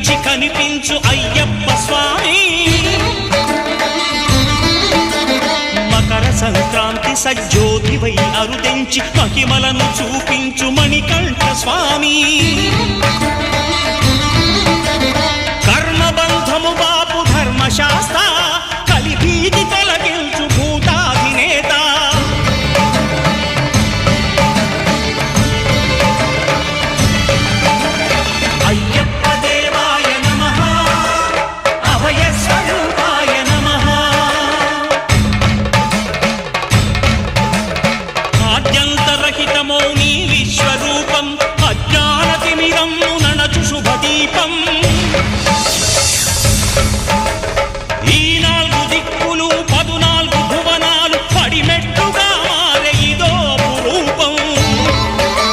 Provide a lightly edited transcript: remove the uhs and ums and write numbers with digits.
మించి కనిపించు అయ్యప్ప స్వామి మకర సంక్రాంతి సజ్జోతివై అరుదెంచి మహిమలను చూపించు మణికంఠ స్వామి